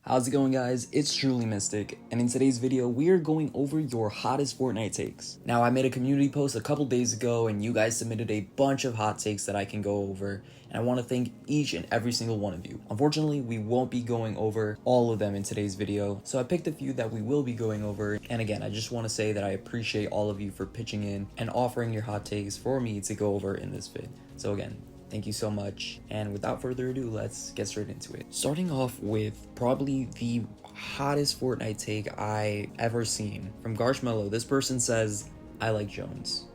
How's it going, guys? It's truly Mystic, and in today's video we are going over your hottest Fortnite takes. Now, I made a community post a couple days ago and you guys submitted a bunch of hot takes that I can go over, and I want to thank each and every single one of you. Unfortunately, we won't be going over all of them in today's video, so I picked a few that we will be going over. And again, I just want to say that I appreciate all of you for pitching in and offering your hot takes for me to go over in this vid. So again, thank you so much, and without further ado, let's get straight into it. Starting off with probably the hottest Fortnite take I ever seen from Garshmello. This person says, I like Jones.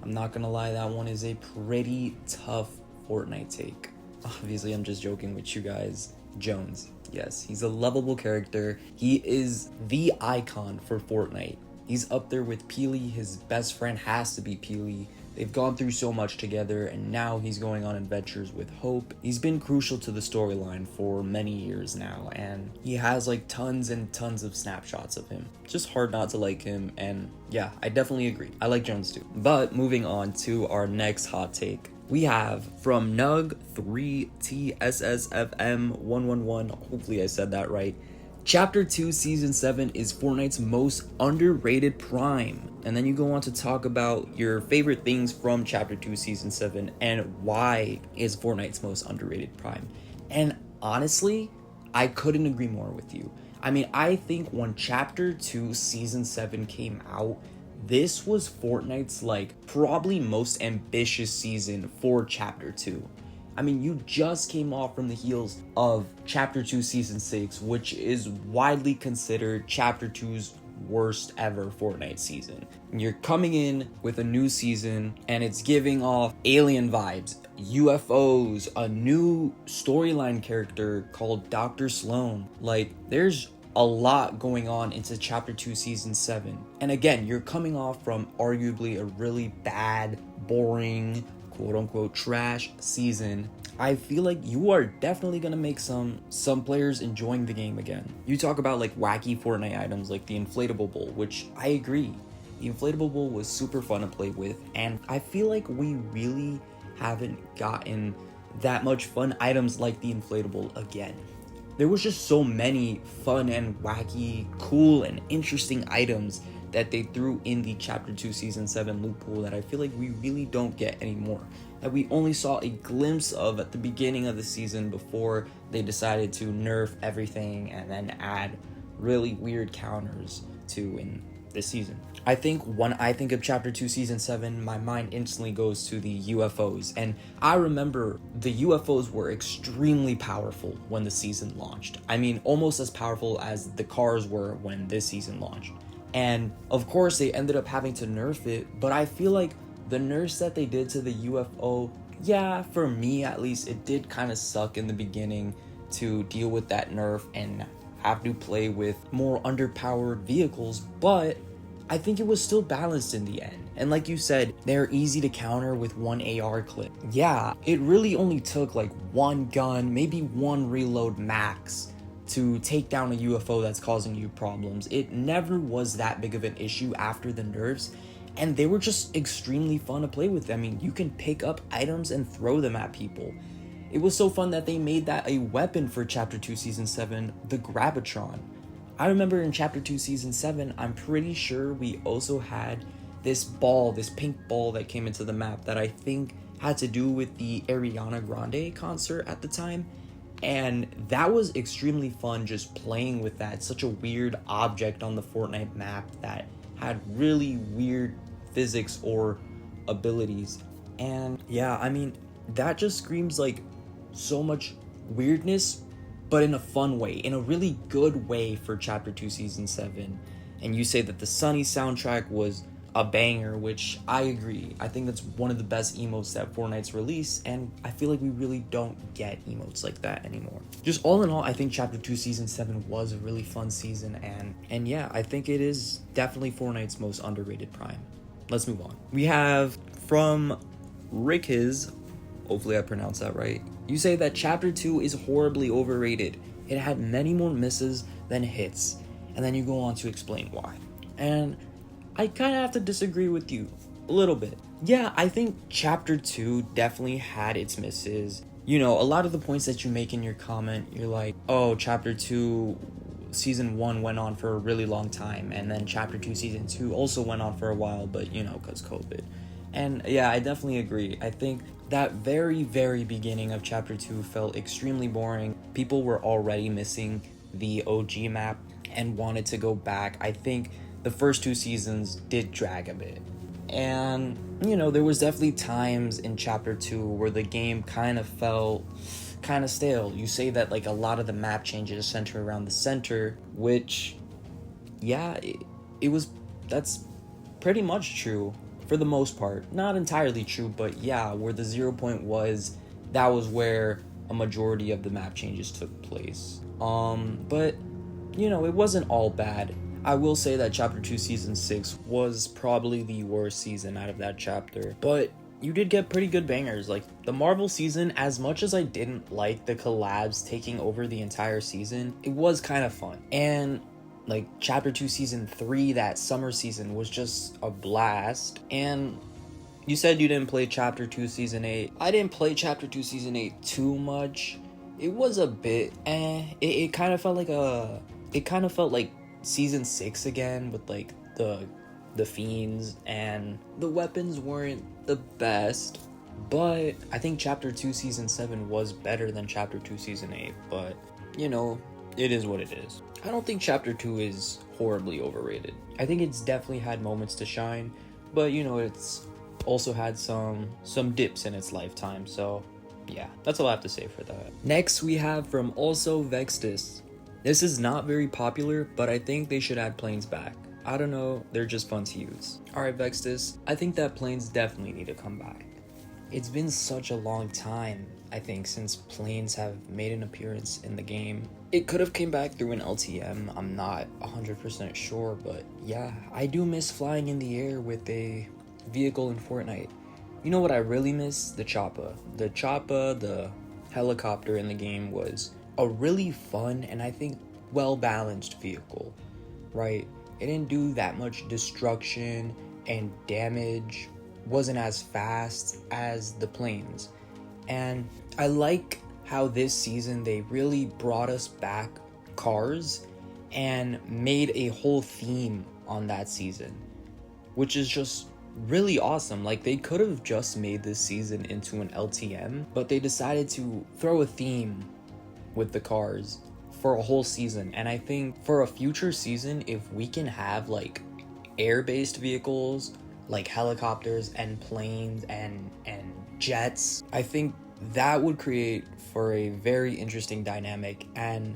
I'm not gonna lie, that one is a pretty tough Fortnite take. Obviously, I'm just joking with you guys. Jones, yes, he's a lovable character. He is the icon for Fortnite. He's up there with Peely. His best friend has to be Peely. They've gone through so much together, and now he's going on adventures with Hope. He's been crucial to the storyline for many years now, and he has like tons and tons of snapshots of him. Just hard not to like him, and yeah, I definitely agree. I like Jones too. But moving on to our next hot take. We have from Nug3TSSFM111, hopefully I said that right. Chapter 2 Season 7 is Fortnite's most underrated prime. And then you go on to talk about your favorite things from Chapter 2 Season 7 and why is Fortnite's most underrated prime. And honestly, I couldn't agree more with you. I mean, I think when Chapter 2 Season 7 came out, this was Fortnite's like probably most ambitious season for Chapter 2. I mean, you just came off from the heels of Chapter 2 Season 6, which is widely considered Chapter 2's worst ever Fortnite season. You're coming in with a new season, and it's giving off alien vibes, UFOs, a new storyline character called Dr. Sloan. Like, there's a lot going on into Chapter 2 Season 7. And again, you're coming off from arguably a really bad, boring, quote-unquote trash season. I feel like you are definitely gonna make some players enjoying the game again. You talk about like wacky Fortnite items like the inflatable bowl, which I agree. The inflatable bowl was super fun to play with, and I feel like we really haven't gotten that much fun items like the inflatable again. There was just so many fun and wacky, cool and interesting items that they threw in the Chapter 2 Season 7 loot pool that I feel like we really don't get anymore. That we only saw a glimpse of at the beginning of the season before they decided to nerf everything and then add really weird counters to in this season. I think when I think of Chapter 2 Season 7, my mind instantly goes to the UFOs. And I remember the UFOs were extremely powerful when the season launched. I mean, almost as powerful as the cars were when this season launched. And of course they ended up having to nerf it, but I feel like the nerfs that they did to the UFO, yeah, for me at least, it did kind of suck in the beginning to deal with that nerf and have to play with more underpowered vehicles, but I think it was still balanced in the end. And like you said, they're easy to counter with one AR clip. Yeah, it really only took like one gun, maybe one reload max to take down a UFO that's causing you problems. It never was that big of an issue after the nerfs, and they were just extremely fun to play with. I mean, you can pick up items and throw them at people. It was so fun that they made that a weapon for Chapter 2 Season 7, the Gravitron. I remember in Chapter 2 Season 7, I'm pretty sure we also had this ball, this pink ball that came into the map that I think had to do with the Ariana Grande concert at the time. And that was extremely fun just playing with that. Such a weird object on the Fortnite map that had really weird physics or abilities. And yeah, I mean, that just screams like so much weirdness, but in a fun way, in a really good way for Chapter 2 Season 7. And you say that the Sunny soundtrack was a banger, which I agree. I think that's one of the best emotes that Fortnite's released, and I feel like we really don't get emotes like that anymore. Just all in all, I think Chapter 2 Season 7 was a really fun season, and yeah, I think it is definitely Fortnite's most underrated prime. Let's move on. We have from Rickiz, hopefully I pronounced that right. You say that Chapter 2 is horribly overrated. It had many more misses than hits, and then you go on to explain why. And I kind of have to disagree with you a little bit. Yeah, I think Chapter 2 definitely had its misses. you know, a lot of the points that you make in your comment, you're like, oh, chapter 2 season 1 went on for a really long time, and then chapter 2 season 2 also went on for a while, but you know, because COVID. And yeah, I definitely agree. I think that very, very beginning of chapter 2 felt extremely boring. People were already missing the OG map and wanted to go back. I think the first 2 seasons did drag a bit. And, you know, there was definitely times in chapter 2 where the game kind of felt kind of stale. You say that like a lot of the map changes center around the center, which, yeah, that's pretty much true for the most part. Not entirely true, but yeah, where the 0 point was, that was where a majority of the map changes took place. But, you know, it wasn't all bad. I will say that chapter 2 season 6 was probably the worst season out of that chapter, but you did get pretty good bangers. Like the Marvel season, as much as I didn't like the collabs taking over the entire season, it was kind of fun. And like chapter 2 season 3, that summer season, was just a blast. And you said you didn't play chapter 2 season 8. I didn't play chapter 2 season 8 too much. It was a bit it kind of felt like season 6 again, with like the fiends, and the weapons weren't the best, but I think chapter 2 season 7 was better than chapter 2 season 8. But you know, it is what it is. I don't think chapter 2 is horribly overrated. I think it's definitely had moments to shine, but you know, it's also had some dips in its lifetime. So yeah, that's all I have to say for that. Next we have from Also Vextus. This is not very popular, but I think they should add planes back. I don't know, they're just fun to use. Alright Vextus, I think that planes definitely need to come back. It's been such a long time, I think, since planes have made an appearance in the game. It could have came back through an LTM, I'm not 100% sure, but yeah, I do miss flying in the air with a vehicle in Fortnite. You know what I really miss? The choppa. The helicopter in the game was a really fun and I think well-balanced vehicle, right? It didn't do that much destruction and damage, wasn't as fast as the planes. And I like how this season they really brought us back cars and made a whole theme on that season, which is just really awesome. Like they could have just made this season into an LTM, but they decided to throw a theme with the cars for a whole season. And I think for a future season, if we can have like air-based vehicles like helicopters and planes and jets, I think that would create for a very interesting dynamic and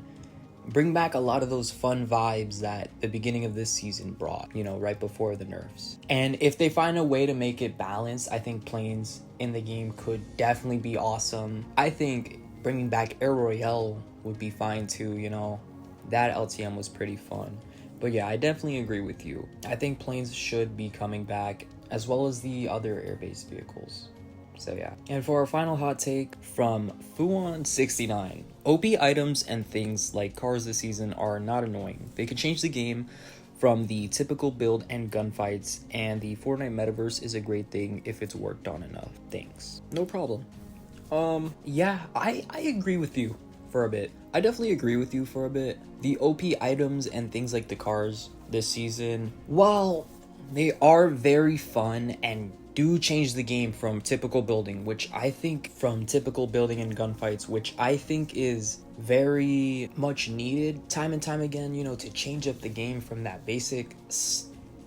bring back a lot of those fun vibes that the beginning of this season brought, you know, right before the nerfs. And if they find a way to make it balanced, I think planes in the game could definitely be awesome. I think bringing back Air Royale would be fine too, you know. That LTM was pretty fun. But yeah, I definitely agree with you. I think planes should be coming back, as well as the other air-based vehicles. So yeah. And for our final hot take from Fuon69. OP items and things like cars this season are not annoying. They could change the game from the typical build and gunfights, and the Fortnite Metaverse is a great thing if it's worked on enough. Thanks. No problem. Yeah, I agree with you for a bit. I definitely agree with you for a bit. The OP items and things like the cars this season, while they are very fun and do change the game from typical building, which I think from typical building and gunfights, which I think is very much needed time and time again, you know, to change up the game from that basic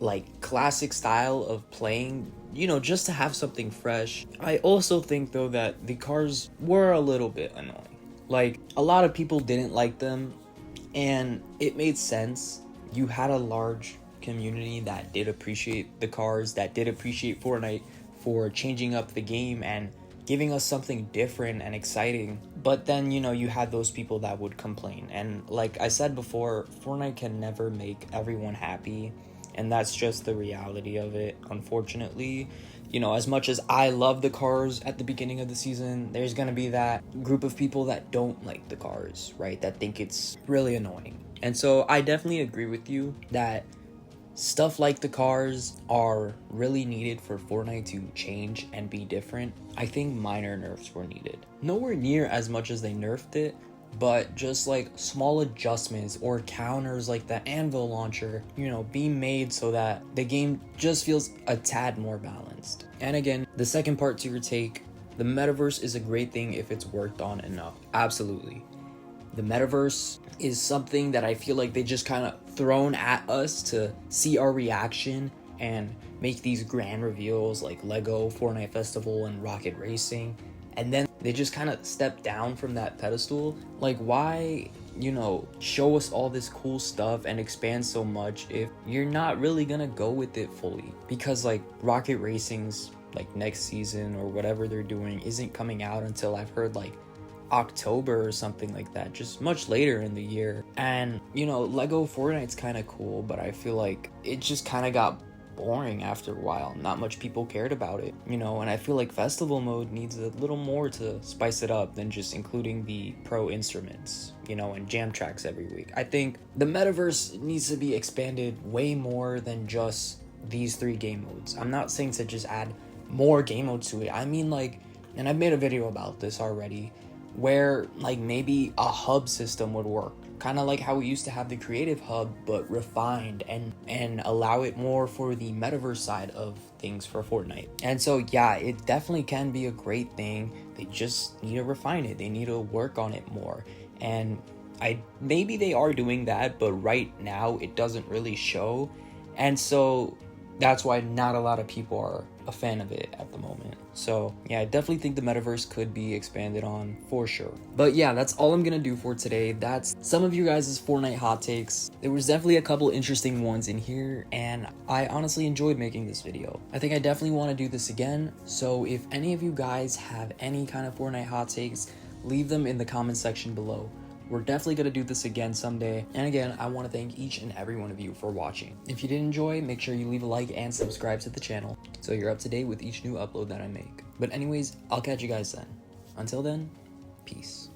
like classic style of playing, you know, just to have something fresh. I also think though that the cars were a little bit annoying. Like a lot of people didn't like them, and it made sense. You had a large community that did appreciate the cars, that did appreciate Fortnite for changing up the game and giving us something different and exciting. But then, you know, you had those people that would complain. And like I said before, Fortnite can never make everyone happy. And that's just the reality of it, unfortunately. You know, as much as I love the cars at the beginning of the season, there's gonna be that group of people that don't like the cars, right? That think it's really annoying. And so I definitely agree with you that stuff like the cars are really needed for Fortnite to change and be different. I think minor nerfs were needed. Nowhere near as much as they nerfed it, but just like small adjustments or counters like the anvil launcher, you know, being made so that the game just feels a tad more balanced. And again, the second part to your take, the metaverse is a great thing if it's worked on enough. Absolutely. The metaverse is something that I feel like they just kind of thrown at us to see our reaction and make these grand reveals like Lego, Fortnite Festival, and Rocket Racing. And then they just kind of step down from that pedestal. Like, why, you know, show us all this cool stuff and expand so much if you're not really gonna go with it fully? Because like Rocket Racing's like next season or whatever they're doing isn't coming out until I've heard like October or something like that, just much later in the year. And you know, Lego Fortnite's kind of cool, but I feel like it just kind of got boring after a while. Not much people cared about it, you know, and I feel like festival mode needs a little more to spice it up than just including the pro instruments, you know, and jam tracks every week. I think the metaverse needs to be expanded way more than just these 3 game modes. I'm not saying to just add more game modes to it. I mean, like, and I've made a video about this already, where like maybe a hub system would work, kind of like how we used to have the creative hub, but refined and allow it more for the metaverse side of things for Fortnite. And so yeah, it definitely can be a great thing. They just need to refine it. They need to work on it more. And maybe they are doing that, but right now it doesn't really show. And so that's why not a lot of people are a fan of it at the moment. So yeah, I definitely think the metaverse could be expanded on for sure. But yeah, that's all I'm gonna do for today. That's some of you guys' Fortnite hot takes. There was definitely a couple interesting ones in here, and I honestly enjoyed making this video. I think I definitely want to do this again. So if any of you guys have any kind of Fortnite hot takes, leave them in the comment section below. We're definitely going to do this again someday. And again, I want to thank each and every one of you for watching. If you did enjoy, make sure you leave a like and subscribe to the channel so you're up to date with each new upload that I make. But anyways, I'll catch you guys then. Until then, peace.